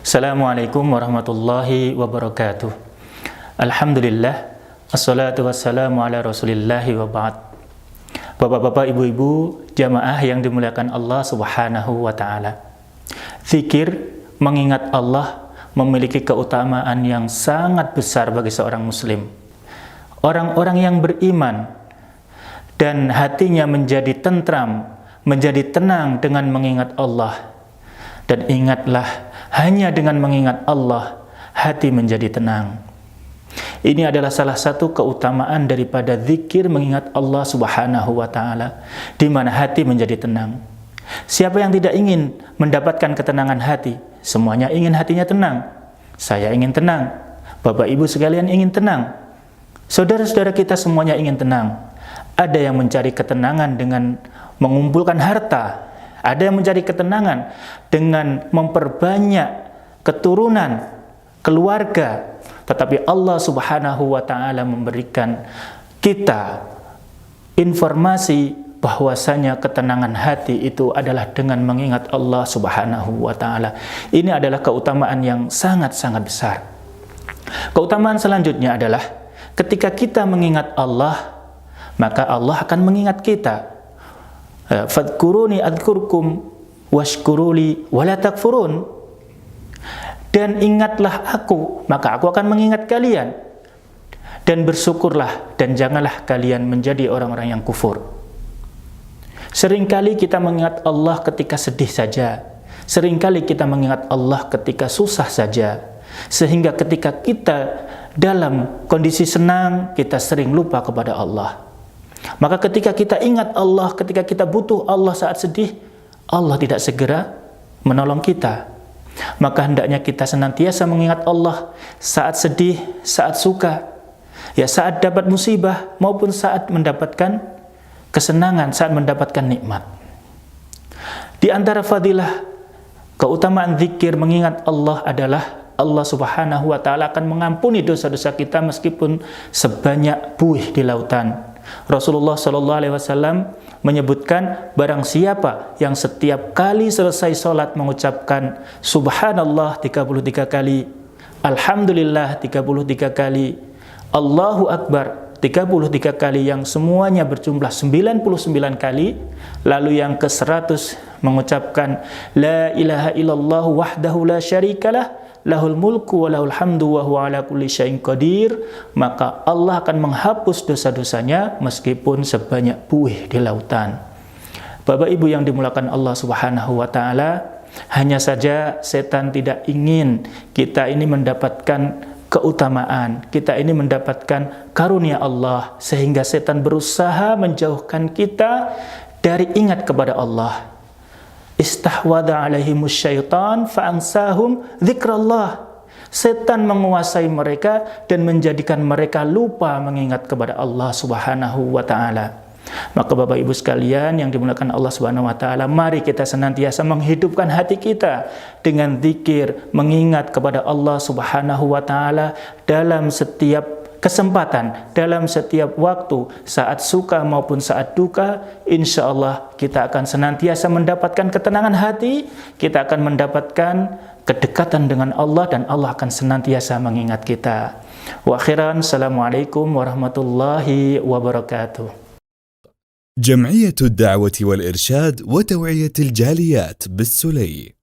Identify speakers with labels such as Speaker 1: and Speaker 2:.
Speaker 1: Assalamualaikum warahmatullahi wabarakatuh. Alhamdulillah, assalatu wassalamu ala rasulillahi wa ba'd. Bapak-bapak, ibu-ibu, jamaah yang dimuliakan Allah subhanahu wa ta'ala. Zikir, mengingat Allah, memiliki keutamaan yang sangat besar bagi seorang muslim. Orang-orang yang beriman dan hatinya menjadi tentram, menjadi tenang dengan mengingat Allah. Dan ingatlah, hanya dengan mengingat Allah, hati menjadi tenang. Ini adalah salah satu keutamaan daripada zikir mengingat Allah subhanahu wa ta'ala, di mana hati menjadi tenang. Siapa yang tidak ingin mendapatkan ketenangan hati? Semuanya ingin hatinya tenang. Saya ingin tenang. Bapak ibu sekalian ingin tenang. Saudara-saudara kita semuanya ingin tenang. Ada yang mencari ketenangan dengan mengumpulkan harta. Ada yang mencari ketenangan dengan memperbanyak keturunan, keluarga. Tetapi Allah subhanahu wa ta'ala memberikan kita informasi bahwasanya ketenangan hati itu adalah dengan mengingat Allah subhanahu wa ta'ala. Ini adalah keutamaan yang sangat-sangat besar. Keutamaan selanjutnya adalah ketika kita mengingat Allah, maka Allah akan mengingat kita. Fadkuruni adkurkum washkuruli wala takfurun. Dan ingatlah aku, maka aku akan mengingat kalian. Dan bersyukurlah, dan janganlah kalian menjadi orang-orang yang kufur. Seringkali kita mengingat Allah ketika sedih saja. Seringkali kita mengingat Allah ketika susah saja. Sehingga ketika kita dalam kondisi senang, kita sering lupa kepada Allah. Maka ketika kita ingat Allah, ketika kita butuh Allah saat sedih, Allah tidak segera menolong kita. Maka hendaknya kita senantiasa mengingat Allah saat sedih, saat suka, ya saat dapat musibah maupun saat mendapatkan kesenangan, saat mendapatkan nikmat. Di antara fadilah keutamaan zikir mengingat Allah adalah Allah subhanahu wa ta'ala akan mengampuni dosa-dosa kita meskipun sebanyak buih di lautan. Rasulullah SAW menyebutkan barang siapa yang setiap kali selesai sholat mengucapkan Subhanallah 33 kali, Alhamdulillah 33 kali, Allahu Akbar 33 kali, yang semuanya berjumlah 99 kali, lalu yang ke-100 mengucapkan La ilaha illallah wahdahu la syarikalah lahul mulku wa lahul hamdu wa huwa ala kulli syai'in qadir, maka Allah akan menghapus dosa-dosanya meskipun sebanyak buih di lautan. Bapak ibu yang dimuliakan Allah subhanahu wa ta'ala, hanya saja setan tidak ingin kita ini mendapatkan keutamaan, kita ini mendapatkan karunia Allah, sehingga setan berusaha menjauhkan kita dari ingat kepada Allah. Istahwadha alaihimus syaitan fa'ansahum dzikrallah. Setan menguasai mereka dan menjadikan mereka lupa mengingat kepada Allah subhanahu wa ta'ala. Maka Bapak Ibu sekalian yang dimuliakan Allah subhanahu wa ta'ala, mari kita senantiasa menghidupkan hati kita dengan zikir, mengingat kepada Allah subhanahu wa ta'ala dalam setiap kesempatan, dalam setiap waktu, saat suka maupun saat duka. Insya Allah kita akan senantiasa mendapatkan ketenangan hati, kita akan mendapatkan kedekatan dengan Allah, dan Allah akan senantiasa mengingat kita. Wa akhiran, assalamualaikum warahmatullahi wabarakatuh.
Speaker 2: جمعية الدعوة والإرشاد وتوعية الجاليات بالسلي.